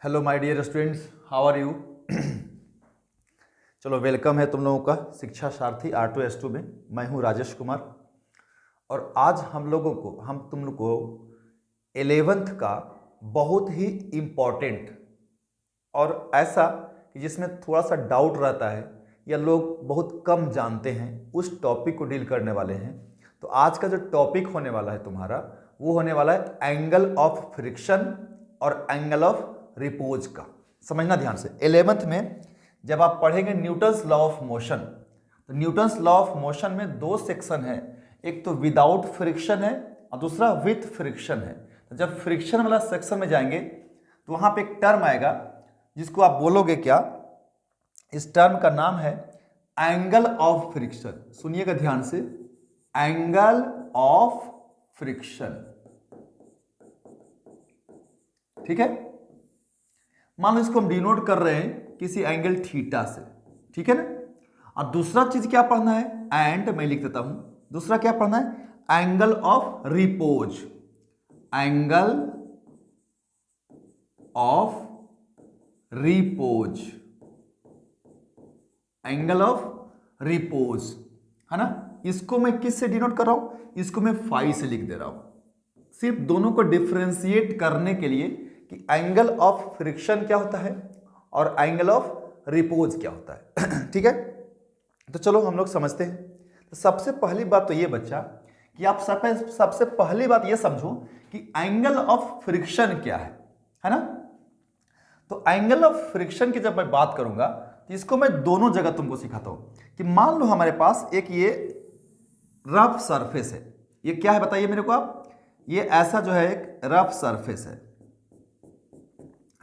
Hello my dear students, how are you. चलो, welcome है तुम लोगों का शिक्षा सारथी R2S2 में। मैं हूं राजेश कुमार और आज हम तुम लोग को 11th का बहुत ही इम्पॉर्टेंट और ऐसा कि जिसमें थोड़ा सा डाउट रहता है या लोग बहुत कम जानते हैं, उस टॉपिक को डील करने वाले हैं। तो आज का जो टॉपिक होने वाला है तुम्हारा, वो होने वाला है एंगल ऑफ फ्रिक्शन और एंगल ऑफ रिपोज का। समझना ध्यान से। 11th में जब आप पढ़ेंगे न्यूटन्स लॉ ऑफ मोशन, तो न्यूटन्स लॉ ऑफ मोशन में दो सेक्शन है, एक तो विदाउट फ्रिक्शन है और दूसरा विथ फ्रिक्शन है। तो जब फ्रिक्शन वाला सेक्शन में जाएंगे तो वहां पे एक टर्म आएगा जिसको आप बोलोगे क्या, इस टर्म का नाम है एंगल ऑफ फ्रिक्शन। सुनिएगा ध्यान से, एंगल ऑफ फ्रिक्शन। ठीक है, मान लो इसको हम डिनोट कर रहे हैं किसी एंगल थीटा से, ठीक है ना। और दूसरा चीज क्या पढ़ना है, एंड मैं लिख देता हूं, दूसरा क्या पढ़ना है, angle of repose. Angle of repose, angle of repose, है ना। इसको मैं किससे डिनोट कर रहा हूं, इसको मैं फाई से लिख दे रहा हूं, सिर्फ दोनों को डिफरेंशिएट करने के लिए कि एंगल ऑफ फ्रिक्शन क्या होता है और एंगल ऑफ रिपोज क्या होता है। ठीक है, तो चलो हम लोग समझते हैं। तो सबसे पहली बात तो ये बच्चा कि आप सबसे पहली बात ये समझो कि एंगल ऑफ फ्रिक्शन क्या है ना। तो एंगल ऑफ फ्रिक्शन की जब मैं बात करूंगा तो इसको मैं दोनों जगह तुमको सिखाता हूं कि मान लो हमारे पास एक ये रफ सरफेस है। ये क्या है बताइए मेरे को आप, ये ऐसा जो है एक रफ सरफेस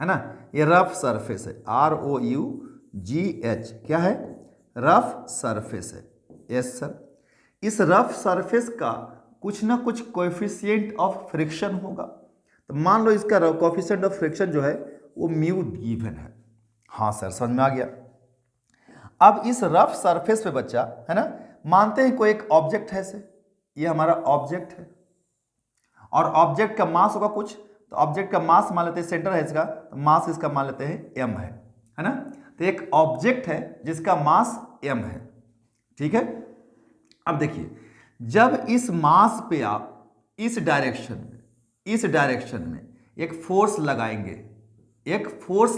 है ना। ये रफ सरफेस है, ROUGH, क्या है, रफ सरफेस है। यस सर, इस रफ सरफेस का कुछ ना कुछ कोएफिशिएंट ऑफ फ्रिक्शन होगा। तो मान लो इसका कोएफिशिएंट ऑफ फ्रिक्शन जो है वो म्यू गिवन है। हाँ सर, समझ में आ गया। अब इस रफ सरफेस पे बच्चा, है ना, मानते हैं कोई एक ऑब्जेक्ट है से, ये हमारा ऑब्जेक्ट है और ऑब्जेक्ट का मास होगा कुछ, तो ऑब्जेक्ट का मास मान लेते हैं, सेंटर है इसका, तो मास इसका मान लेते हैं m है ना। तो एक ऑब्जेक्ट है जिसका मास m है, ठीक है। अब देखिए, जब इस मास पे आप इस डायरेक्शन में एक फोर्स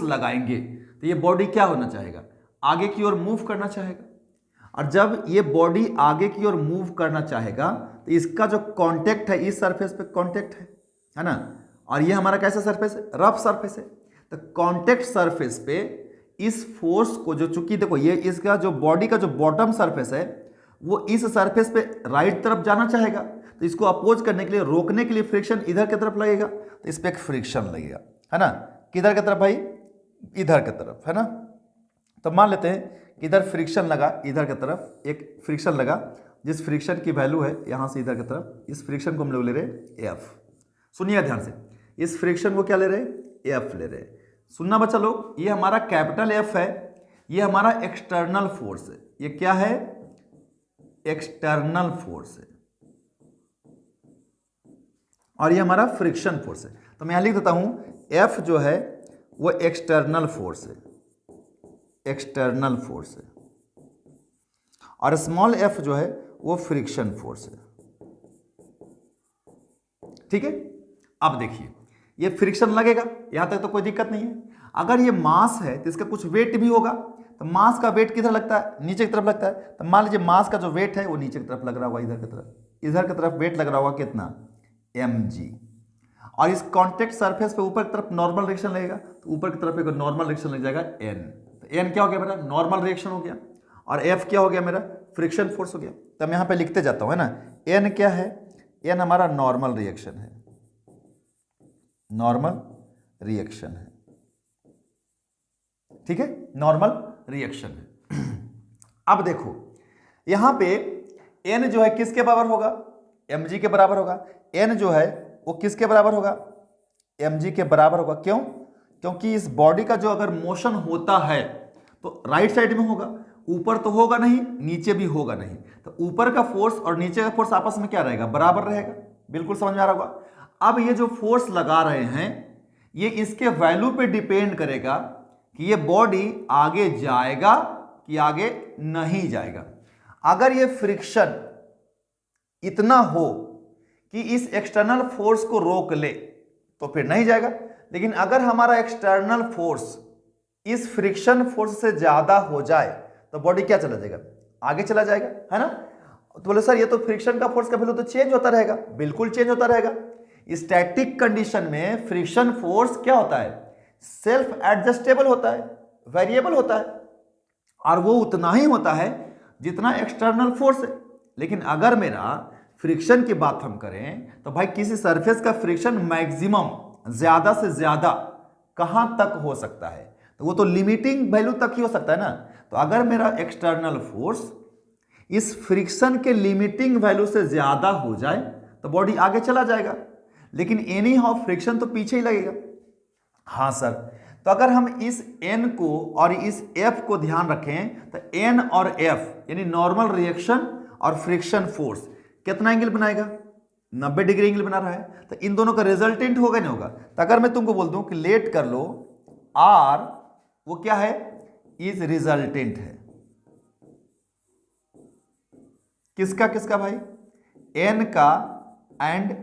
लगाएंगे, तो ये बॉडी क्या होना चाहेगा, आगे की ओर मूव करना चाहेगा। और जब ये बॉडी आगे की ओर मूव करना चाहेगा तो इसका जो कांटेक्ट है इस सरफेस पे कांटेक्ट है ना। और ये हमारा कैसा सरफेस है, रफ सरफेस है। तो कांटेक्ट सरफेस पे इस फोर्स को, जो चूंकि देखो ये इसका जो बॉडी का जो बॉटम सरफेस है वो इस सरफेस पे राइट तरफ जाना चाहेगा, तो इसको अपोज करने के लिए, रोकने के लिए फ्रिक्शन इधर की तरफ लगेगा, तो इस पे एक फ्रिक्शन लगेगा, है ना। किधर की तरफ भाई, इधर की तरफ, है ना। तो मान लेते हैं कि इधर फ्रिक्शन लगा, इधर की तरफ एक फ्रिक्शन लगा, जिस फ्रिक्शन की वैल्यू है यहां से इधर की तरफ, इस फ्रिक्शन को हम लोग ले रहे हैं F। सुनिए ध्यान से, इस फ्रिक्शन को क्या ले रहे हैं, F ले रहे हैं। सुनना बच्चा लोग, ये हमारा कैपिटल F है, ये हमारा एक्सटर्नल फोर्स है। ये क्या है, एक्सटर्नल फोर्स है, और ये हमारा फ्रिक्शन फोर्स है। तो मैं यहां लिख देता हूं, F जो है वो एक्सटर्नल फोर्स है, एक्सटर्नल फोर्स है, और स्मॉल f जो है वो फ्रिक्शन फोर्स है, ठीक है। अब देखिए, ये फ्रिक्शन लगेगा, यहां तक तो कोई दिक्कत नहीं है। अगर ये मास है तो इसका कुछ वेट भी होगा, तो मास का वेट किधर लगता है, नीचे की तरफ लगता है। तो मान लीजिए मास का जो वेट है वो नीचे की तरफ लग रहा होगा, इधर की तरफ वेट लग रहा होगा कितना, mg। और इस कॉन्टेक्ट सरफेस पे ऊपर की तरफ नॉर्मल रिएक्शन लगेगा, तो ऊपर की तरफ एक नॉर्मल रिएक्शन लग जाएगा n। तो n क्या हो गया मेरा, नॉर्मल रिएक्शन हो गया, और f क्या हो गया मेरा, फ्रिक्शन फोर्स हो गया। तो मैं यहां पे लिखते जाता हूं, है ना। n क्या है, n हमारा नॉर्मल रिएक्शन है, नॉर्मल रिएक्शन है, ठीक है, नॉर्मल रिएक्शन है। अब देखो यहां पे n जो है किसके बराबर होगा, mg के बराबर होगा। n जो है वो किसके बराबर होगा, mg के बराबर होगा। क्यों, क्योंकि इस बॉडी का जो अगर मोशन होता है तो राइट साइड में होगा, ऊपर तो होगा नहीं, नीचे भी होगा नहीं। तो ऊपर का फोर्स और नीचे का फोर्स आपस में क्या रहेगा, बराबर रहेगा। बिल्कुल समझ में आ रहा होगा। अब ये जो फोर्स लगा रहे हैं ये इसके वैल्यू पे डिपेंड करेगा कि ये बॉडी आगे जाएगा कि आगे नहीं जाएगा। अगर ये फ्रिक्शन इतना हो कि इस एक्सटर्नल फोर्स को रोक ले तो फिर नहीं जाएगा, लेकिन अगर हमारा एक्सटर्नल फोर्स इस फ्रिक्शन फोर्स से ज्यादा हो जाए तो बॉडी क्या चला जाएगा, आगे चला जाएगा, है ना। तो बोले सर ये तो फ्रिक्शन का फोर्स का वैल्यू तो चेंज होता रहेगा। बिल्कुल चेंज होता रहेगा। स्टैटिक कंडीशन में फ्रिक्शन फोर्स क्या होता है, सेल्फ एडजस्टेबल होता है, वेरिएबल होता है, और वो उतना ही होता है जितना एक्सटर्नल फोर्स है। लेकिन अगर मेरा फ्रिक्शन की बात हम करें तो भाई किसी सरफेस का फ्रिक्शन मैक्सिमम ज्यादा से ज्यादा कहां तक हो सकता है, तो वो तो लिमिटिंग वैल्यू तक ही हो सकता है ना। तो अगर मेरा एक्सटर्नल फोर्स इस फ्रिक्शन के लिमिटिंग वैल्यू से ज्यादा हो जाए तो बॉडी आगे चला जाएगा, लेकिन एनी हाउ फ्रिक्शन तो पीछे ही लगेगा। हाँ सर, तो अगर हम इस n को और इस f को ध्यान रखें तो n और f यानी नॉर्मल रिएक्शन और फ्रिक्शन फोर्स कितना एंगल बनाएगा, 90 डिग्री एंगल बना रहा है। तो इन दोनों का रिजल्टेंट होगा नहीं होगा। तो अगर मैं तुमको बोल दूं कि लेट कर लो r वो क्या है, इज रिजल्टेंट है किसका किसका भाई, n का एंड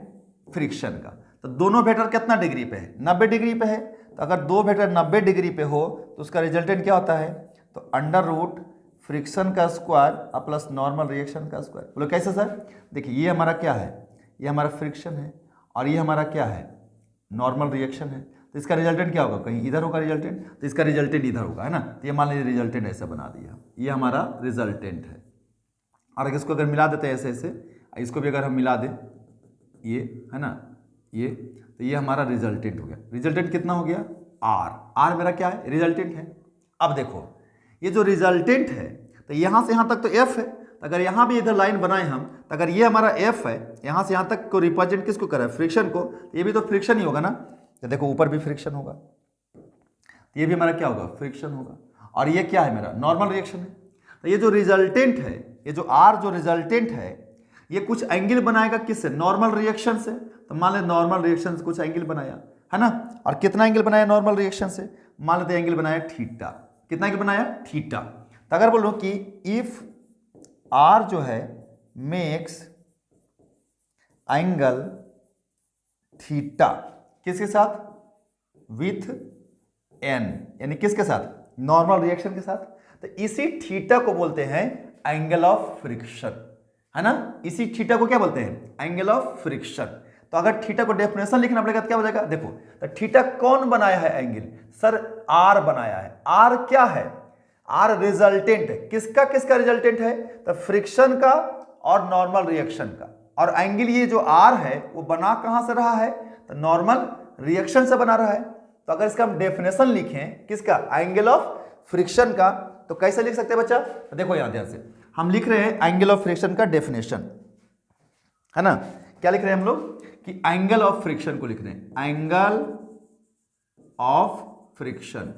फ्रिक्शन का। तो दोनों वेक्टर कितना डिग्री पे है, 90 डिग्री पे है। तो अगर दो वेक्टर 90 डिग्री पे हो तो उसका रिजल्टेंट क्या होता है, तो अंडर रूट फ्रिक्शन का स्क्वायर प्लस नॉर्मल रिएक्शन का स्क्वायर। बोलो कैसे सर, देखिए ये हमारा क्या है, ये हमारा फ्रिक्शन है और ये हमारा क्या है, नॉर्मल रिएक्शन है। तो इसका रिजल्टेंट क्या होगा, कहीं इधर होगा रिजल्टेंट, तो इसका रिजल्टेंट इधर होगा, है ना। तो ये मान लीजिए रिजल्टेंट ऐसा बना दिया, ये हमारा रिजल्टेंट है। और इसको अगर मिला देते हैं ऐसे ऐसे, इसको भी अगर हम मिला दें, ये है ना, ये, तो ये हमारा रिजल्टेंट हो गया। रिजल्टेंट कितना हो गया, आर मेरा क्या है, रिजल्टेंट है। अब देखो ये जो रिजल्टेंट है तो यहां से यहां तक तो एफ है। तो अगर यहां भी इधर लाइन बनाए हम, तो अगर ये हमारा एफ है, यहां से यहां तक को रिप्रेजेंट किसको कर रहा है, फ्रिक्शन को, तो ये भी तो फ्रिक्शन ही होगा ना। तो देखो ऊपर भी फ्रिक्शन होगा, तो ये भी हमारा क्या होगा, फ्रिक्शन होगा। और ये क्या है, मेरा नॉर्मल रिएक्शन है। तो ये जो रिजल्टेंट है, ये जो आर जो रिजल्टेंट है, ये कुछ एंगल बनाएगा किससे, नॉर्मल रिएक्शन से। तो मान ले नॉर्मल रिएक्शन से कुछ एंगल बनाया, है ना। और कितना एंगल बनाया नॉर्मल रिएक्शन से, मान लेते एंगल बनाया थीटा। कितना एंगल बनाया, थीटा। तो अगर बोलो कि इफ आर जो है मेक्स एंगल थीटा किसके साथ, विथ एन, यानी किसके साथ, नॉर्मल रिएक्शन के साथ, तो इसी थीटा को बोलते हैं एंगल ऑफ फ्रिक्शन, है ना। इसी थीटा को क्या बोलते हैं, एंगल ऑफ फ्रिक्शन। तो अगर थीटा को डेफिनेशन लिखना पड़ेगा तो क्या हो जाएगा, देखो तो थीटा कौन बनाया है एंगल, सर आर बनाया है। आर क्या है, आर रिजल्टेंट है। किसका किसका रिजल्टेंट है, तो फ्रिक्शन का और नॉर्मल रिएक्शन का। और एंगल ये जो आर है वो बना कहां से रहा है, तो नॉर्मल रिएक्शन से बना रहा है। तो अगर इसका हम डेफिनेशन लिखें किसका, एंगल ऑफ फ्रिक्शन का, तो कैसे लिख सकते हैं बच्चा, तो देखो यहां ध्यान से हम लिख रहे हैं एंगल ऑफ फ्रिक्शन का डेफिनेशन, है ना। क्या लिख रहे हैं हम लोग कि एंगल ऑफ फ्रिक्शन को लिख रहे हैं, एंगल ऑफ फ्रिक्शन,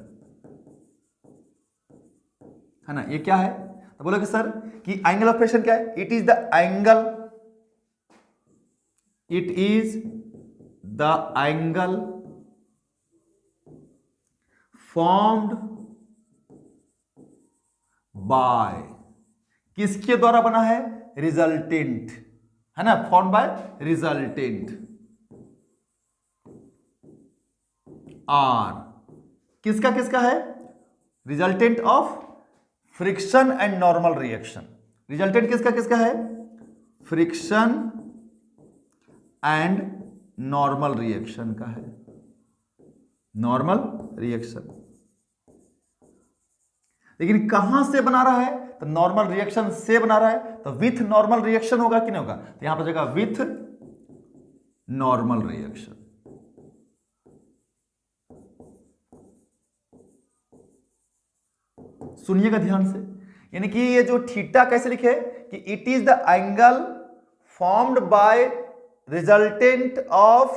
है ना। ये क्या है, तो बोलो कि सर कि एंगल ऑफ फ्रिक्शन क्या है, it is the angle, it is the angle formed by, किसके द्वारा बना है, रिजल्टेंट, है ना, फॉर्म बाय रिजल्टेंट आर। किसका किसका है, resultant of friction and normal reaction. Resultant किसका किसका है, फ्रिक्शन एंड नॉर्मल रिएक्शन का है, नॉर्मल रिएक्शन। लेकिन कहां से बना रहा है, तो नॉर्मल रिएक्शन से बना रहा है, तो विथ नॉर्मल रिएक्शन होगा कि नहीं होगा, तो यहां पर जाएगा विथ नॉर्मल रिएक्शन। सुनिएगा ध्यान से, यानी कि ये जो थीटा कैसे लिखे कि it is the angle formed by resultant of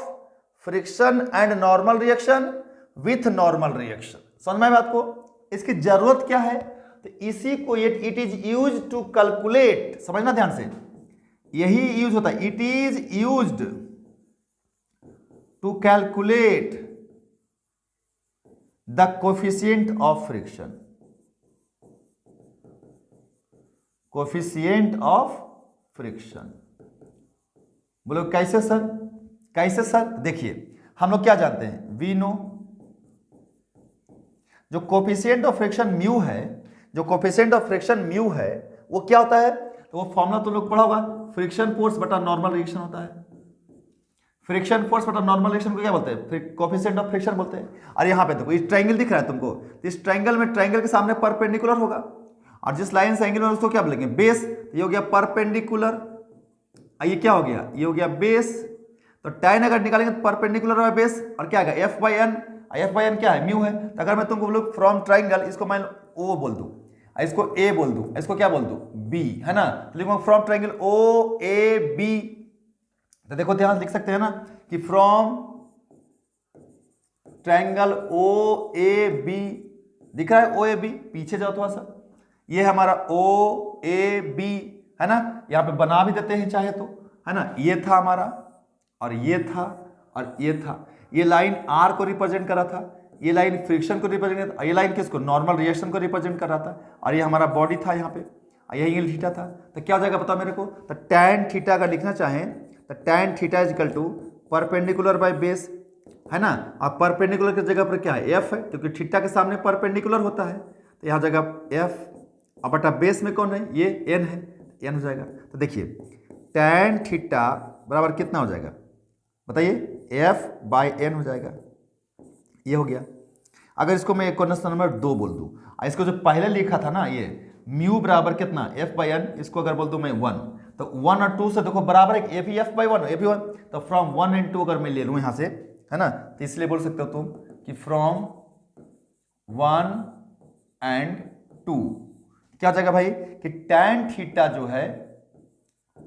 friction and normal reaction with normal reaction. समझ में बात को, इसकी जरूरत क्या है, तो इसी को it is use to calculate, समझना ध्यान से, यही यूज होता है, it is used to calculate the coefficient of friction, coefficient of friction. बोलो कैसे सर, कैसे सर? देखिए हम लोग क्या जानते हैं, वी नो जो कोफिशिएंट ऑफ फ्रिक्शन म्यू है, जो कोफिशिएंट ऑफ फ्रिक्शन म्यू है वो क्या होता है, तो वो फॉर्मूला तुम लोग पढ़ा होगा, फ्रिक्शन फोर्स बटा नॉर्मल रिएक्शन होता है। फ्रिक्शन फोर्स बटा नॉर्मल रिएक्शन को क्या बोलते हैं, कोफिशिएंट ऑफ फ्रिक्शन बोलते हैं। और यहाँ पे देखो इस ट्रायंगल दिख रहा है तुमको, तो इस ट्रायंगल में ट्रायंगल के सामने परपेंडिकुलर होगा, और जिस लाइन से एंगल में उसको क्या बोलेंगे, बेस। ये हो गया परपेंडिकुलर, ये क्या हो गया, ये हो गया बेस। तो tan अगर निकालेंगे तो परपेंडिकुलर और बेस, और क्या आएगा F by N. F by N क्या है, म्यू है। तो अगर मैं तुमको बोलूं फ्रॉम ट्राइंगल, इसको मैं ओ बोल दूं, इसको ए बोल दूं, इसको क्या बोल दूं, बी, है ना। तो लिखूंगा from triangle O A B. तो देखो ध्यान लिख सकते हैं ना कि from triangle O A B, दिख रहा है ओ ए बी, पीछे जाओ थोड़ा सा, ये है हमारा ओ ए बी, है ना। यहां पे बना भी देते हैं चाहे तो, है ना। ये था हमारा, और ये था, और ये था। ये लाइन आर को रिप्रेजेंट कर रहा था, ये लाइन फ्रिक्शन को रिप्रेजेंट कर रहा था, ये लाइन किसको, नॉर्मल रिएक्शन को रिप्रेजेंट कर रहा था, और ये हमारा बॉडी था यहाँ पे, यही एंगल थीटा था। तो क्या हो जाएगा बताओ मेरे को, तो tan थीटा अगर लिखना चाहें तो tan theta is equal to perpendicular by base, है ना। और परपेंडिकुलर की जगह पर क्या है, एफ है, क्योंकि थीटा के सामने परपेंडिकुलर होता है, तो यहाँ जगह एफ, और बटा बेस में कौन है, ये एन है, एन हो जाएगा। तो देखिए tan थीटा बराबर कितना हो जाएगा बताइए, एफ बाई एन हो जाएगा, ये हो गया। अगर इसको मैं क्वेश्चन नंबर 2 बोल दूं, इसको जो पहले लिखा था ना, ये म्यू बराबर कितना, एफ बाई एन, इसको अगर बोल दूं मैं 1, तो 1 और 2 से देखो बराबर है, एफ एफ बाई 1, एफ 1, तो फ्रॉम 1 एंड 2 अगर मैं ले लूं यहां से, है ना, तो इसलिए बोल सकते हो तुम कि फ्रॉम 1 एंड 2 क्या हो जाएगा भाई, कि tan थीटा जो है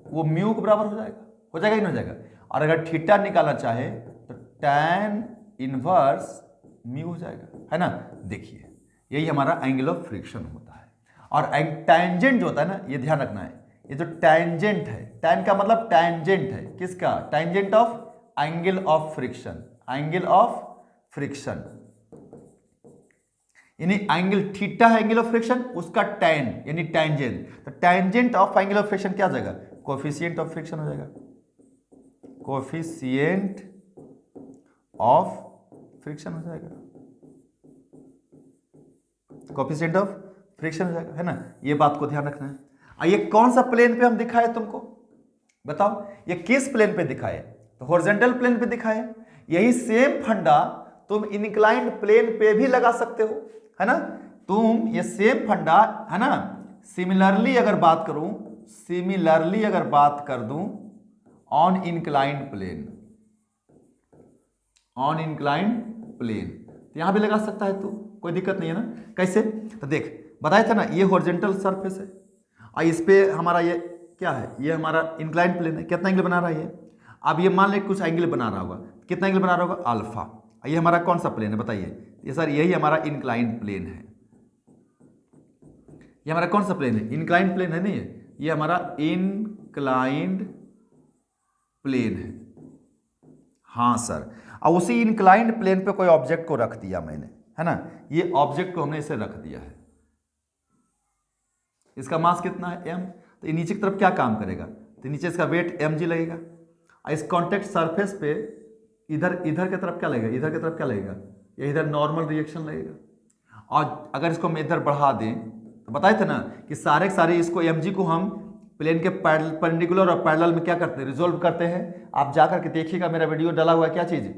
वो म्यू के बराबर हो जाएगा, हो जाएगा कि नहीं हो जाएगा। और अगर थीटा निकालना चाहे तो tan इनवर्स म्यू हो जाएगा, है ना। देखिए यही हमारा एंगल ऑफ फ्रिक्शन होता है। और टैंजेंट जो होता है ना, ये ध्यान रखना है, ये जो टैंजेंट है, टैन का मतलब टैंजेंट है, किसका, tangent of angle of friction, angle of friction, यानी एंगल थीटा है एंगल ऑफ फ्रिक्शन, उसका टैन यानी टैंजेंट। तो tangent of angle of friction क्या हो जाएगा, कोफिशिएंट ऑफ फ्रिक्शन हो जाएगा, कोफिशिएंट ऑफ फ्रिक्शन हो जाएगा, कोफिशिएंट ऑफ फ्रिक्शन हो जाएगा, है ना। ये बात को ध्यान रखना है। ये कौन सा प्लेन पे हम दिखाए तुमको बताओ, ये किस प्लेन पे दिखाए, तो हॉरिजॉन्टल प्लेन पे दिखाए। यही सेम फंडा तुम इंक्लाइंड प्लेन पे भी लगा सकते हो, है ना। तुम ये सेम फंडा, है ना, सिमिलरली अगर बात करूं, सिमिलरली अगर बात कर दूं on inclined plane, on inclined plane, तो यहां भी लगा सकता है तू, कोई दिक्कत नहीं है ना। कैसे, तो देख बताया था ना, ये हॉरिजॉन्टल सरफेस है, और इस पे हमारा ये क्या है, ये हमारा इंक्लाइंड प्लेन है। कितना एंगल बना रहा है ये, अब ये मान ले कुछ एंगल बना रहा होगा, कितना एंगल बना रहा होगा, अल्फा। ये हमारा कौन सा प्लेन है बताइए, ये सर यही हमारा इंक्लाइंड प्लेन है। ये हमारा कौन सा प्लेन है, इंक्लाइंड प्लेन है नहीं, ये हमारा इंक्लाइंड प्लेन है। हाँ सर, और उसी इंक्लाइंड प्लेन पे कोई ऑब्जेक्ट को रख दिया मैंने, है ना, ये ऑब्जेक्ट को हमने इसे रख दिया है, इसका मास कितना है m, तो ये नीचे की तरफ क्या काम करेगा, तो नीचे इसका वेट mg लगेगा, और इस कॉन्टेक्ट सरफेस पे इधर इधर की तरफ क्या लगेगा, इधर की तरफ क्या लगेगा, ये इधर नॉर्मल रिएक्शन लगेगा। और अगर इसको मैं इधर बढ़ा दें, तो बताए थे ना कि सारे इसको mg को हम प्लेन के परपेंडिकुलर और पैरेलल में क्या करते हैं, रिजोल्व करते हैं। आप जाकर के देखिएगा, मेरा वीडियो डाला हुआ है, क्या चीज,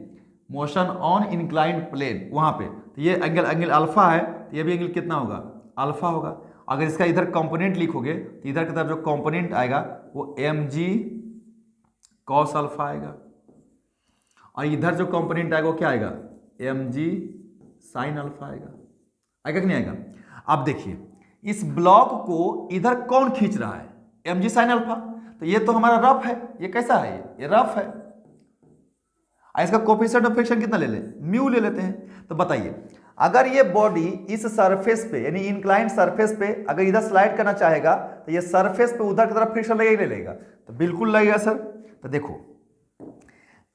मोशन ऑन इंक्लाइंड प्लेन, वहां पे। तो ये एंगल अल्फा है, तो ये भी एंगल कितना होगा, अल्फा होगा। अगर इसका इधर कंपोनेंट लिखोगे तो इधर की तरफ जो कंपोनेंट आएगा वो mg cos अल्फा आएगा, और इधर जो कंपोनेंट आएगा वो क्या आएगा, mg sin अल्फा आएगा। आएगा कि नहीं आएगा। अब देखिए इस ब्लॉक को इधर कौन खींच रहा है, mg sin अल्फा, तो ये तो हमारा रफ है, ये कैसा है, ये रफ है। इसका कोफिशिएंट ऑफ फ्रिक्शन कितना ले ले, म्यू ले लेते हैं। तो बताइए अगर ये बॉडी इस सरफेस पे यानी इंक्लाइंड सरफेस पे अगर इधर स्लाइड करना चाहेगा, तो ये सरफेस पे उधर की तरफ फ्रिक्शन लगेगा ही नहीं लगेगा, तो बिल्कुल लगेगा सर। तो देखो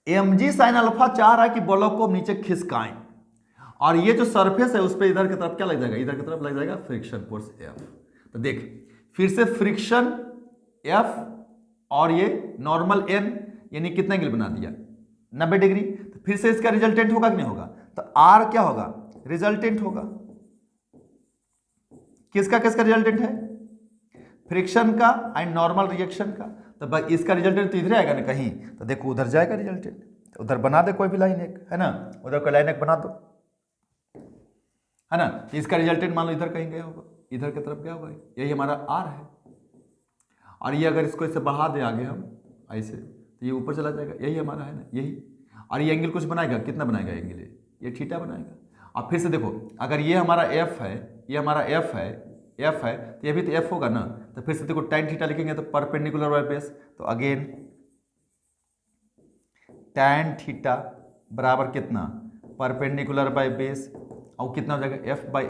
mg sin अल्फा चाह रहा है कि ब्लॉक को नीचे खिसकाएं, और ये जो सरफेस है उस पर इधर की तरफ क्या लग जाएगा, इधर की तरफ लग जाएगा फ्रिक्शन फोर्स F। तो देख फिर से फ्रिक्शन F और ये नॉर्मल N, यानी कितना एंगल बना दिया 90 डिग्री। तो फिर से इसका रिजल्टेंट होगा कि नहीं होगा, तो R क्या होगा, रिजल्टेंट होगा। किसका किसका रिजल्टेंट है, फ्रिक्शन का एंड नॉर्मल रिएक्शन का। तो भाई इसका रिजल्टेंट तो इधर आएगा ना कहीं, तो देखो उधर जाएगा रिजल्टेंट, उधर बना दे कोई भी लाइन एक, है ना, उधर कोई लाइन एक बना दो, है ना। तो इसका रिजल्टेंट मान लो इधर कहीं गया होगा, इधर की तरफ गया होगा, यही हमारा R है। और ये अगर इसको ऐसे बढ़ा दे आगे हम ऐसे, तो ये ऊपर चला जाएगा, यही हमारा है ना, यही। और ये एंगल कुछ बनाएगा, कितना बनाएगा एंगल, ये थीटा बनाएगा। और फिर से देखो अगर ये हमारा F है, ये हमारा F है, तो ये भी तो F होगा ना। तो फिर से देखो tan थीटा लिखेंगे तो परपेंडिकुलर बाय बेस, तो अगेन tan थीटा बराबर कितना, परपेंडिकुलर बाय बेस, और कितना हो जाएगा F बाई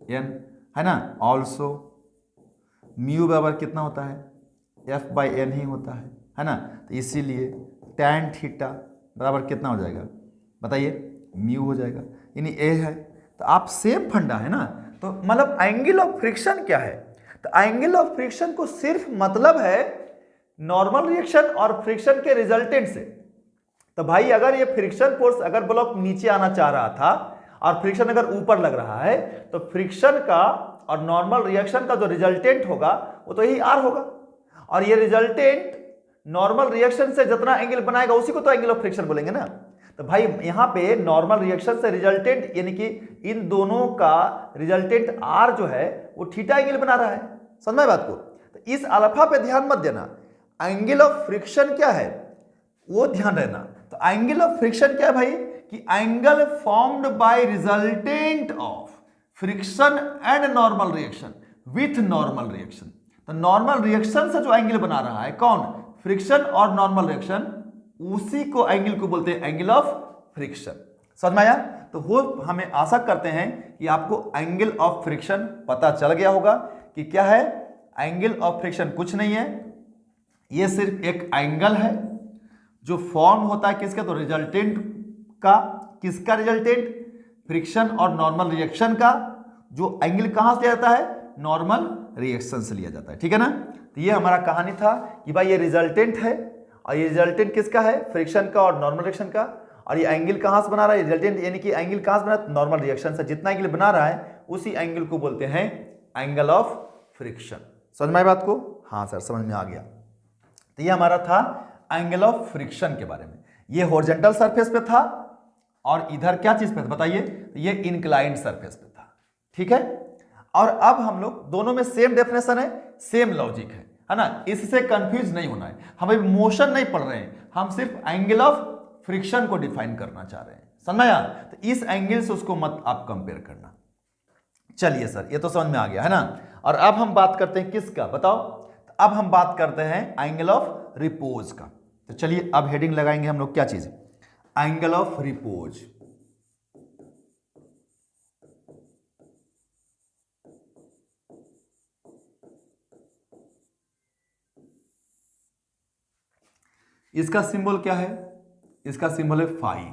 एन, है ना। ऑल्सो म्यू बराबर कितना होता है, F बाई एन ही होता है ना। तो इसीलिए tan थीटा बराबर कितना हो जाएगा बताइए, म्यू हो जाएगा, यानी A है। तो आप सेम फंडा है ना। तो मतलब एंगल ऑफ फ्रिक्शन क्या है, तो एंगल ऑफ फ्रिक्शन को सिर्फ मतलब है नॉर्मल रिएक्शन और फ्रिक्शन के रिजल्टेंट से। तो भाई अगर ये फ्रिक्शन फोर्स अगर ब्लॉक नीचे आना चाह रहा था और फ्रिक्शन अगर ऊपर लग रहा है, तो फ्रिक्शन का और नॉर्मल रिएक्शन का जो रिजल्टेंट होगा वो तो यही R होगा। और ये रिजल्टेंट नॉर्मल रिएक्शन से जितना एंगल बनाएगा उसी को तो एंगल ऑफ फ्रिक्शन बोलेंगे ना। तो भाई यहां पे नॉर्मल रिएक्शन से रिजल्टेंट यानी कि इन दोनों का रिजल्टेंट R जो है वो थीटा एंगल बना रहा है, समझ में बात को। तो इस अल्फा पे ध्यान मत देना, एंगल ऑफ फ्रिक्शन क्या है वो ध्यान रहना। तो एंगल ऑफ फ्रिक्शन क्या है भाई, कि angle formed by resultant of friction and normal reaction with normal reaction. तो नॉर्मल रिएक्शन से जो एंगल बना रहा है कौन, फ्रिक्शन और नॉर्मल रिएक्शन, उसी को एंगल को बोलते हैं एंगल ऑफ फ्रिक्शन। समझ में आया। तो वो हमें आशा करते हैं कि आपको एंगल ऑफ फ्रिक्शन पता चल गया होगा कि क्या है। एंगल ऑफ फ्रिक्शन कुछ नहीं है, ये सिर्फ एक एंगल है जो फॉर्म होता है किसका, तो रिजल्टेंट का। किसका रिजल्टेंट, फ्रिक्शन और नॉर्मल रिएक्शन का। जो एंगल कहां से लिया जाता है, नॉर्मल रिएक्शन से लिया जाता है, ठीक है ना। तो ये हमारा कहानी था कि भाई ये रिजल्टेंट है और ये रिजल्टेंट किसका है, फ्रिक्शन का और नॉर्मल रिएक्शन का। और ये एंगल कहां से बना रहा है, रिजल्टेंट यानी कि एंगल कहां से बना रहा है, नॉर्मल रिएक्शन से। जितना एंगल बना रहा है उसी एंगल को बोलते हैं एंगल ऑफ फ्रिक्शन। समझ में आई बात को, हाँ सर समझ में आ गया। तो ये हमारा था एंगल ऑफ फ्रिक्शन के बारे में। ये हॉरिजॉन्टल सरफेस पे था और इधर क्या चीज पे था बताइए, ये इंक्लाइंड सरफेस पे था, ठीक है। और अब हम लोग दोनों में सेम डेफिनेशन है, सेम लॉजिक है ना। इससे कंफ्यूज नहीं होना है, हम अभी मोशन नहीं पढ़ रहे हैं, हम सिर्फ एंगल ऑफ फ्रिक्शन को डिफाइन करना चाह रहे हैं, समझ आया। तो इस एंगल से उसको मत आप कंपेयर करना। चलिए सर ये तो समझ में आ गया है ना। और अब हम बात करते हैं किसका बताओ, तो अब हम बात करते हैं एंगल ऑफ रिपोज का। तो चलिए अब हेडिंग लगाएंगे हम लोग क्या चीज, एंगल ऑफ रिपोज। इसका सिंबल क्या है, इसका सिंबल है फाई।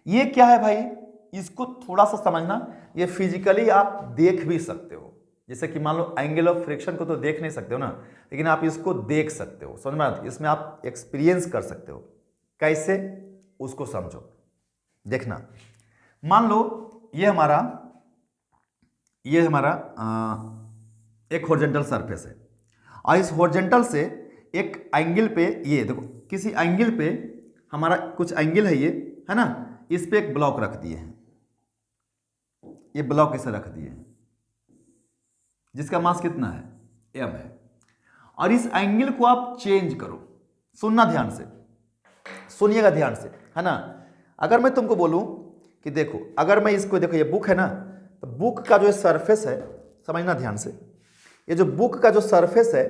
ये क्या है भाई, इसको थोड़ा सा समझना। ये फिजिकली आप देख भी सकते हो, जैसे कि मान लो एंगल ऑफ फ्रिक्शन को तो देख नहीं सकते हो ना, लेकिन आप इसको देख सकते हो, समझ में आती, इसमें आप एक्सपीरियंस कर सकते हो। कैसे, उसको समझो, देखना। मान लो ये हमारा एक हॉरिजॉन्टल सरफेस है और इस हॉरिजॉन्टल से एक एंगल पे, ये देखो किसी एंगल पे हमारा कुछ एंगल है, ये है ना, इस पे एक ब्लॉक रख दिए हैं, ये ब्लॉक इसे रख दिए हैं जिसका मास कितना है, m है। और इस एंगल को आप चेंज करो, सुनना ध्यान से, सुनिएगा ध्यान से, है ना। अगर मैं तुमको बोलूं कि देखो, अगर मैं इसको देखो, ये बुक है ना, तो बुक का जो सरफेस है, समझना ध्यान से, ये जो बुक का जो सरफेस है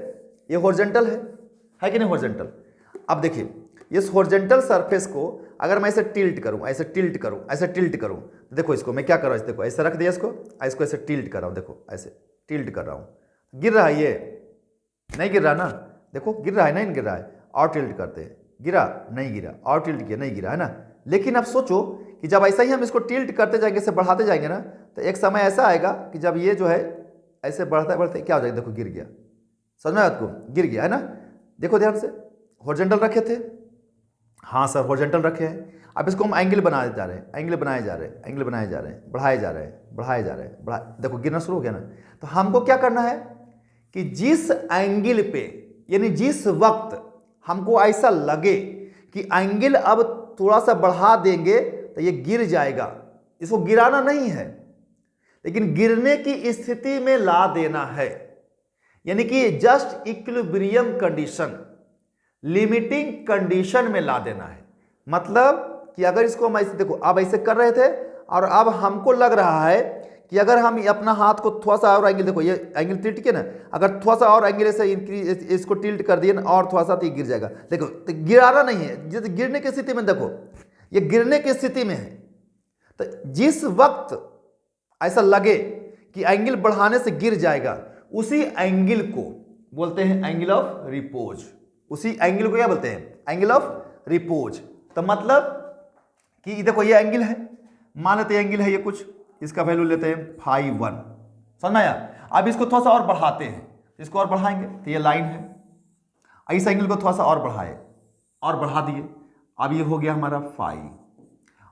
ये हॉरिजॉन्टल है कि नहीं, हॉरिजॉन्टल। अब देखिए इस हॉरिजॉन्टल सरफेस को अगर मैं ऐसे टिल्ट करूं, ऐसे टिल्ट करूं, ऐसे टिल्ट करूं, तो देखो इसको मैं क्या कर रहा हूं, देखो ऐसे रख दिया इसको ऐसे टिल्ट कर रहा हूं, देखो ऐसे टिल्ट कर रहा हूं, गिर रहा है, ये नहीं गिर रहा ना, देखो गिर रहा है, नहीं गिर रहा है, और टिल्ट करते हैं, गिरा नहीं गिरा, और टिल्ट किया नहीं गिरा, है ना। लेकिन अब सोचो कि जब ऐसा ही हम इसको टिल्ट करते जाएंगे, इसे बढ़ाते जाएंगे ना, तो एक समय ऐसा आएगा कि जब ये जो है ऐसे बढ़ते बढ़ते क्या हो जाएगा, देखो गिर गया, समझ में आपको, गिर गया है ना। देखो ध्यान से, हॉरिजॉन्टल रखे थे, हाँ सर हॉरिजॉन्टल रखे हैं। अब इसको हम एंगल बनाए जा रहे हैं, एंगल बनाए जा रहे हैं, एंगल बनाए जा रहे हैं, बढ़ाए जा रहे हैं, बढ़ाए जा रहे हैं, देखो गिरना शुरू हो गया ना। तो हमको क्या करना है कि जिस एंगल पे, यानी जिस वक्त हमको ऐसा लगे कि एंगल अब थोड़ा सा बढ़ा देंगे तो ये गिर जाएगा, इसको गिराना नहीं है, लेकिन गिरने की स्थिति में ला देना है, यानी कि just equilibrium condition, limiting condition में ला देना है। मतलब कि अगर इसको हम ऐसे, देखो अब ऐसे कर रहे थे और अब हमको लग रहा है कि अगर हम अपना हाथ को थोड़ा सा और एंगल, देखो ये एंगल टिल्ट किया ना, अगर थोड़ा सा और एंगल से इंक्रीज इसको टिल्ट कर दिए ना और थोड़ा सा तो ये गिर जाएगा। देखो तो गिराना नहीं है, गिरने की स्थिति में, देखो ये गिरने की स्थिति में है। तो जिस वक्त ऐसा लगे कि एंगल बढ़ाने से गिर जाएगा, उसी एंगल को बोलते हैं एंगल ऑफ रिपोज। उसी एंगल को क्या बोलते हैं, एंगल ऑफ रिपोज। तो मतलब कि देखो ये एंगल है, मान लेते हैं एंगल है ये कुछ, इसका वैल्यू लेते हैं φ1, समझ में आया। अब इसको थोड़ा सा और बढ़ाते हैं, इसको और बढ़ाएंगे तो ये लाइन है, इस एंगल को थोड़ा सा और बढ़ाए और बढ़ा दिए, अब ये हो गया हमारा φ,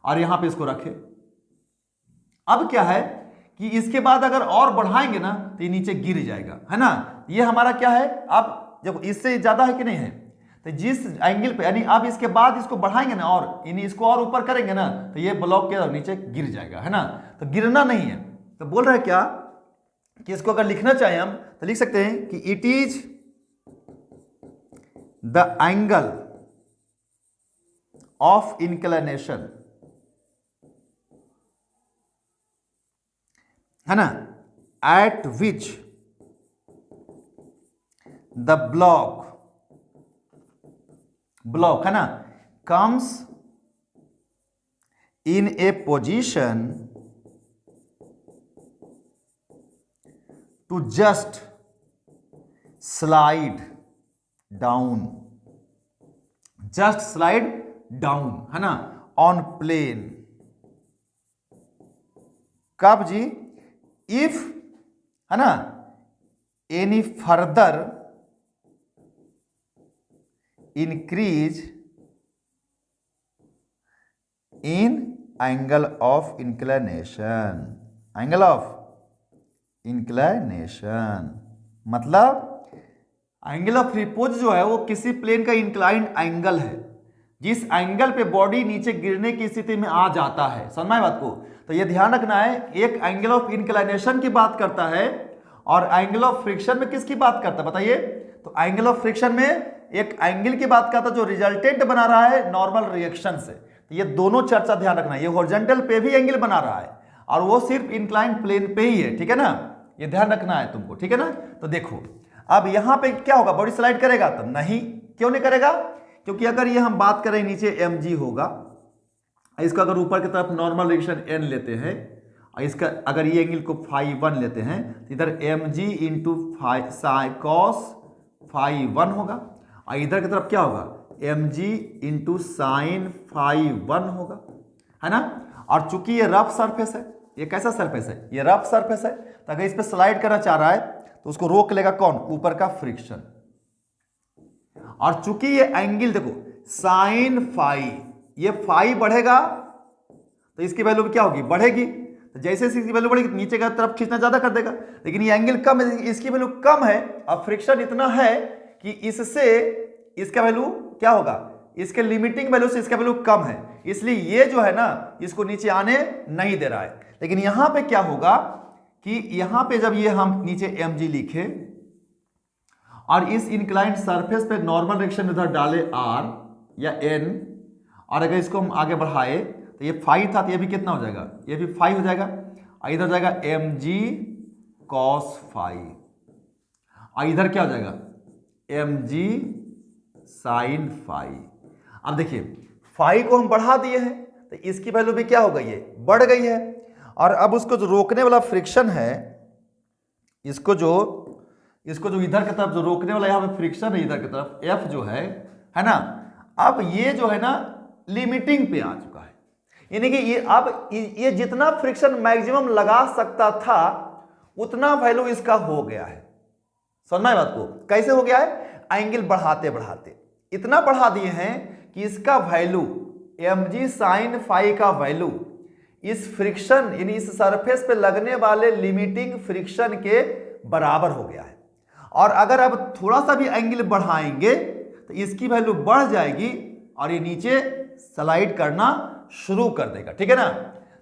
और यहां पे इसको रखे। अब क्या है कि इसके बाद अगर और बढ़ाएंगे ना तो ये नीचे गिर जाएगा, है ना। ये हमारा क्या है, अब जब इससे ज्यादा है कि नहीं है, तो जिस एंगल पे, यानी अब इसके बाद इसको बढ़ाएंगे ना और यानी इसको और ऊपर करेंगे ना तो ये ब्लॉक के नीचे गिर जाएगा, है ना। तो गिरना नहीं है। तो बोल रहे हैं क्या कि इसको अगर लिखना चाहें हम तो लिख सकते हैं कि it is the angle of inclination, है ना, एट विच द ब्लॉक है ना comes in a position to just slide down, है ना, on plane। कब जी, if, है ना, any further increase in angle of inclination, angle of inclination मतलब एंगल ऑफ रिपोज जो है वो किसी प्लेन का इंक्लाइंड एंगल है, जिस एंगल पे बॉडी नीचे गिरने की स्थिति में आ जाता है। समझ में बात को। तो ये ध्यान रखना है, एक एंगल ऑफ इंक्लिनेशन की बात करता है और एंगल ऑफ फ्रिक्शन में किसकी बात करता है बताइए। तो एंगल ऑफ फ्रिक्शन में एक एंगल की बात करता है जो रिजल्टेंट बना रहा है नॉर्मल रिएक्शन से। तो ये दोनों चर्चा ध्यान रखना है, ये हॉरिजॉन्टल पे भी एंगल बना रहा है और वो सिर्फ इंक्लाइंड प्लेन पे ही है, ठीक है ना, ये ध्यान रखना है तुमको, ठीक है ना। तो देखो अब यहां पे क्या होगा, बॉडी स्लाइड करेगा? तो नहीं, क्यों नहीं करेगा? क्योंकि अगर ये हम बात करें नीचे mg होगा, इसका अगर ऊपर की तरफ नॉर्मल रिएक्शन n लेते हैं और इसका अगर ये एंगल को φ1 लेते हैं तो इधर mg इंटू cos φ1 होगा और इधर की तरफ क्या होगा mg इंटू साइन φ1 होगा, है ना। और चूंकि ये रफ सरफेस है, ये कैसा सरफेस है, ये रफ सरफेस है, तो अगर इस पर स्लाइड करना चाह रहा है तो उसको रोक लेगा कौन, ऊपर का फ्रिक्शन। और चूंकि ये एंगल देखो साइन फाई, ये फाई बढ़ेगा तो इसकी वैल्यू क्या होगी, बढ़ेगी। तो जैसे इसकी वैल्यू बढ़ेगी नीचे की तरफ खींचना ज्यादा कर देगा, लेकिन ये एंगल कम है, इसकी वैल्यू कम है और फ्रिक्शन इतना है कि इससे इसका वैल्यू क्या होगा, इसके लिमिटिंग वैल्यू से इसका वैल्यू कम है, इसलिए ये जो है ना इसको नीचे आने नहीं दे रहा है। लेकिन यहां पे क्या होगा कि यहां पे जब ये हम नीचे mg लिखे और इस इंक्लाइंड सरफेस पे नॉर्मल रिएक्शन इधर डाले r या n, और अगर इसको हम आगे बढ़ाए तो ये फाई था तो ये भी कितना हो जाएगा, ये भी फाई हो जाएगा और इधर जाएगा mg cos फाई और इधर क्या हो जाएगा mg sin फाई। अब देखिए फाई को हम बढ़ा दिए हैं तो इसकी वैल्यू भी क्या हो गई है, बढ़ गई है। और अब उसको जो रोकने वाला फ्रिक्शन है, इसको जो इधर की तरफ जो रोकने वाला यहाँ पे फ्रिक्शन है इधर की तरफ F जो है ना, अब ये जो है ना लिमिटिंग पे आ चुका है। यानी कि ये जितना फ्रिक्शन मैक्सिमम लगा सकता था उतना वैल्यू इसका हो गया है। समझना है बात को, कैसे हो गया है? एंगल बढ़ाते बढ़ाते इतना बढ़ा दिए हैं कि इसका वैल्यू mg sin फाई का वैल्यू इस फ्रिक्शन यानी इस सरफेस पे लगने वाले लिमिटिंग फ्रिक्शन के बराबर हो गया है। और अगर अब थोड़ा सा भी एंगल बढ़ाएंगे तो इसकी वैल्यू बढ़ जाएगी और ये नीचे स्लाइड करना शुरू कर देगा, ठीक है ना।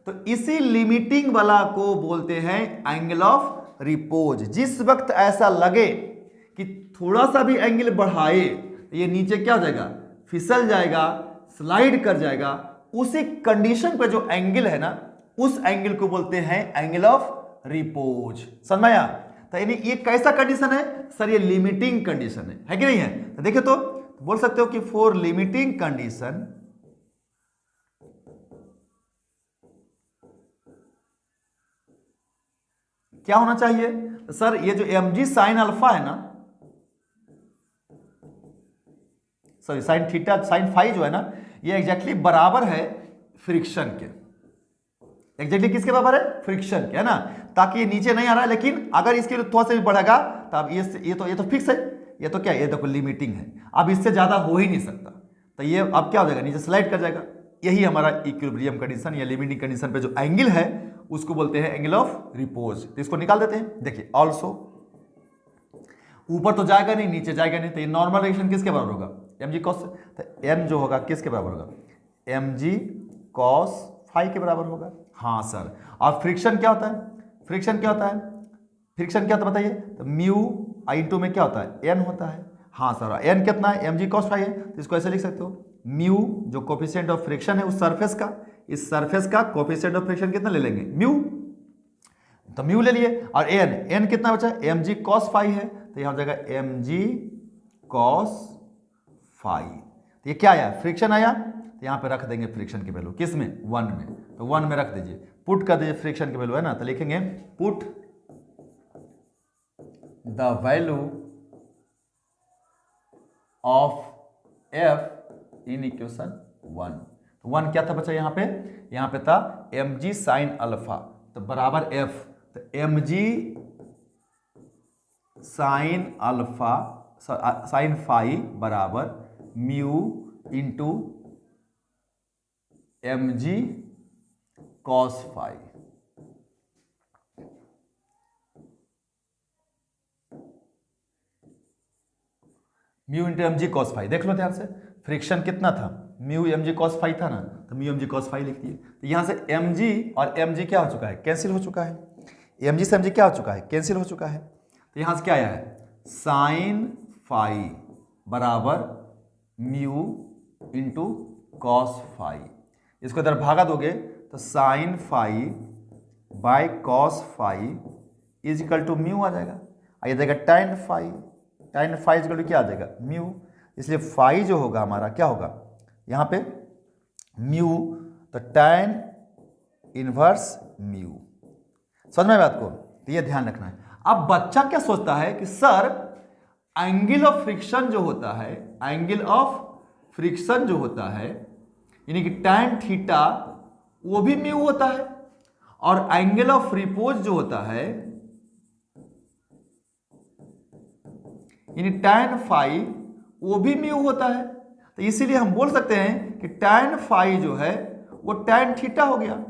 तो इसी लिमिटिंग वाला को बोलते हैं एंगल ऑफ रिपोज। जिस वक्त ऐसा लगे कि थोड़ा सा भी एंगल बढ़ाए तो ये नीचे क्या हो जाएगा? फिसल जाएगा, स्लाइड कर जाएगा। उसी कंडीशन पे जो एंगल है ना, उस एंगल को बोलते हैं एंगल ऑफ रिपोज। समझ में आया? तो यानी ये कैसा कंडीशन है सर? ये लिमिटिंग कंडीशन है कि नहीं है? तो देखिए तो बोल सकते हो कि फॉर लिमिटिंग कंडीशन क्या होना चाहिए? तो सर ये जो mg साइन अल्फा है ना, sorry sine theta sine phi जो है ना, ये एग्जैक्टली बराबर है फ्रिक्शन के। एग्जैक्टली किसके बराबर है? फ्रिक्शन के, है ना। ताकि ये नीचे नहीं आ रहा है, लेकिन अगर इसके थोड़ा सा भी बढ़ेगा तो अब ये तो फिक्स है। ये तो क्या है? ये तो लिमिटिंग है, अब इससे ज्यादा हो ही नहीं सकता। तो ये अब क्या हो जाएगा? नीचे स्लाइड कर जाएगा। यही हमारा इक्विलिब्रियम कंडीशन या लिमिटिंग कंडीशन पे जो एंगल है उसको बोलते हैं एंगल ऑफ रिपोज। तो इसको निकाल देते हैं। देखिए ऑल्सो ऊपर तो जाएगा नहीं, नीचे जाएगा नहीं, तो ये नॉर्मल रिएक्शन किसके बराबर होगा? mg cos। तो n जो होगा किसके बराबर होगा? mg cos फाई के बराबर होगा। हाँ सर। और फ्रिक्शन क्या होता है? फ्रिक्शन क्या होता है? फ्रिक्शन क्या होता है बताइए? तो म्यू I2 में क्या होता है? n होता है। हाँ सर। n कितना है? mg cos फाई है, तो इसको ऐसे लिख सकते हो, म्यू जो कोफिशिएंट ऑफ फ्रिक्शन है उस सरफेस का, इस सरफेस का कोफिशिएंट ऑफ फ्रिक्शन कितना ले लेंगे? म्यू। तो म्यू ले लिए। और n कितना बचा? mg cos फाई है, तो यहां हो जाएगा mg cos फाई। तो ये क्या आया? फ्रिक्शन आया। तो यहां पे रख देंगे फ्रिक्शन की वैल्यू किस में? 1 में। तो 1 में रख दीजिए, पुट कर दीजिए फ्रिक्शन की वैल्यू, है ना। तो लिखेंगे put the value of f in equation 1। तो 1 क्या था बच्चा यहाँ पे? यहाँ पे था mg साइन अल्फा, तो बराबर f। तो mg sine alpha sine phi बराबर mu into mg cos phi. Mu into mg cos phi. देख लो ध्यान से, फ्रिक्शन कितना था? म्यू mg cos फाई था ना, तो म्यू mg cos फाई लिख दिए। तो यहां से mg और mg क्या हो चुका है? कैंसिल हो चुका है। mg से mg क्या हो चुका है? कैंसिल हो चुका है। तो यहां से क्या आया है? साइन फाई बराबर म्यू इंटू कॉस फाई। इसको इधर भागा दोगे तो sine phi by cos phi is equal to mu आ जाएगा। आ जाएगा tan phi. Tan phi is equal to क्या आ जाएगा? म्यू। इसलिए फाई जो होगा हमारा क्या होगा यहाँ पे? म्यू। तो टेन इनवर्स म्यू। समझ में बात को? तो ये ध्यान रखना है। अब बच्चा क्या सोचता है कि सर एंगल ऑफ फ्रिक्शन जो होता है, एंगल ऑफ फ्रिक्शन जो होता है यानी कि tan थीटा वो भी म्यू होता है, और एंगल ऑफ रिपोज जो होता है यानी tan फाई वो भी म्यू होता है। तो इसीलिए हम बोल सकते हैं कि tan फाई जो है वो tan थीटा हो गया।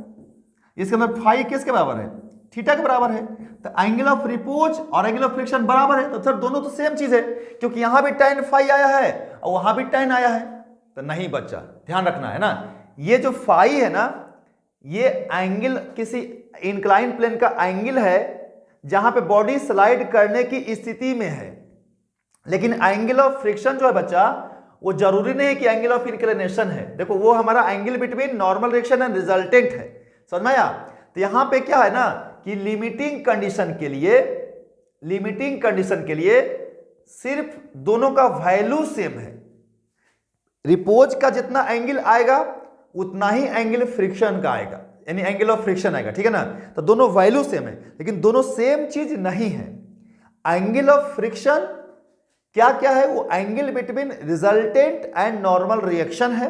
इसके अंदर फाई किसके बराबर है? थीटा के बराबर है। तो एंगल ऑफ रिपोज और एंगल ऑफ फ्रिक्शन बराबर है, तो सर दोनों तो सेम चीज है, क्योंकि यहां भी tan फाई आया है और वहां भी tan आया है। तो नहीं बच्चा, ध्यान रखना है ना, ये जो फाई है ना, ये एंगल किसी इंक्लाइन प्लेन का एंगल है जहां पे बॉडी स्लाइड करने की स्थिति में है। लेकिन एंगल ऑफ फ्रिक्शन जो है बच्चा, वो जरूरी नहीं कि एंगल ऑफ इंक्लिनेशन है। देखो वो हमारा angle between normal reaction and resultant है। समझ में आया? तो यहां पे क्या है ना कि लिमिटिंग कंडीशन के लिए सिर्फ दोनों का वैल्यू सेम है। रिपोज का जितना एंगल आएगा उतना ही एंगल फ्रिक्शन का आएगा, यानी एंगल ऑफ फ्रिक्शन आएगा, ठीक है ना। तो दोनों वैल्यू सेम है, लेकिन दोनों सेम चीज नहीं है। एंगल ऑफ फ्रिक्शन क्या है? वो angle between resultant and normal reaction है,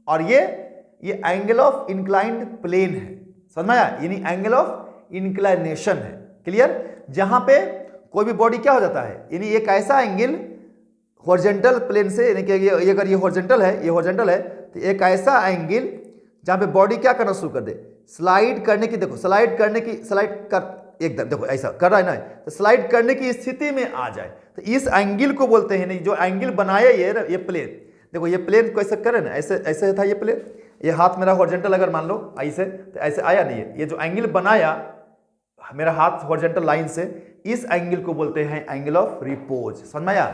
और ये ये एंगल ऑफ इंक्लाइंड प्लेन है, समझ में आया, यानी एंगल ऑफ इंक्लाइनेशन है। क्लियर? जहां पे कोई भी बॉडी क्या हो जाता है, यानी एक ऐसा एंगल हॉरिजॉन्टल प्लेन से, यानी कि ये अगर ये हॉरिजॉन्टल है, ये हॉरिजॉन्टल है, तो एक ऐसा एंगल जहां पे बॉडी क्या करना शुरू कर दे, स्लाइड करने की, देखो स्लाइड करने की, स्लाइड कर एकदम, देखो ऐसा कर रहा है ना, तो स्लाइड करने की स्थिति में आ जाए, तो इस एंगल को बोलते हैं, नहीं जो एंगल बनाया ये प्लेन, देखो ये प्लेन को ऐसे करे ना, ऐसे ऐसे था ये प्लेन, ये हाथ मेरा हॉरिजॉन्टल अगर मान लो ऐसे, तो ऐसे आया नहीं है, ये जो एंगल बनाया मेरा हाथ हॉरिजॉन्टल लाइन से, इस एंगल को बोलते हैं एंगल ऑफ रिपोज। समझ में आया?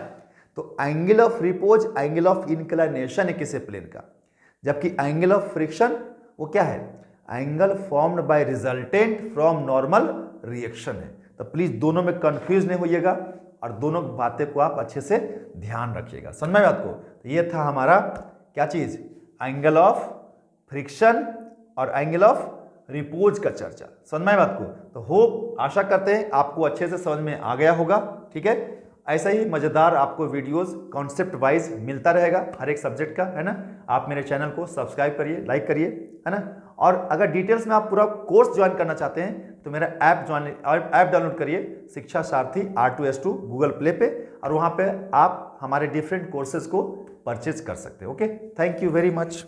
तो angle of repose angle of inclination है किसी प्लेन का, जबकि एंगल ऑफ फ्रिक्शन वो क्या है, angle formed by resultant from normal reaction है। तो प्लीज दोनों में कंफ्यूज नहीं होइएगा और दोनों बातें को आप अच्छे से ध्यान रखिएगा। समझ में बात को? तो ये था हमारा क्या चीज, एंगल ऑफ फ्रिक्शन और एंगल ऑफ रिपोज का चर्चा। समझ में बात को? तो होप, आशा करते हैं आपको अच्छे से समझ में आ गया होगा। ठीक है, ऐसा ही मजेदार आपको वीडियोस कॉन्सेप्ट वाइज मिलता रहेगा हर एक सब्जेक्ट का, है ना। आप मेरे चैनल को सब्सक्राइब करिए, लाइक करिए, है ना। और अगर डिटेल्स में आप पूरा कोर्स ज्वाइन करना चाहते हैं तो मेरा ऐप डाउनलोड करिए, शिक्षा सारथी R2S2 गूगल प्ले पे, और वहाँ पे आप हमारे डिफरेंट कोर्सेज को परचेज कर सकते हैं। Okay, thank you very much.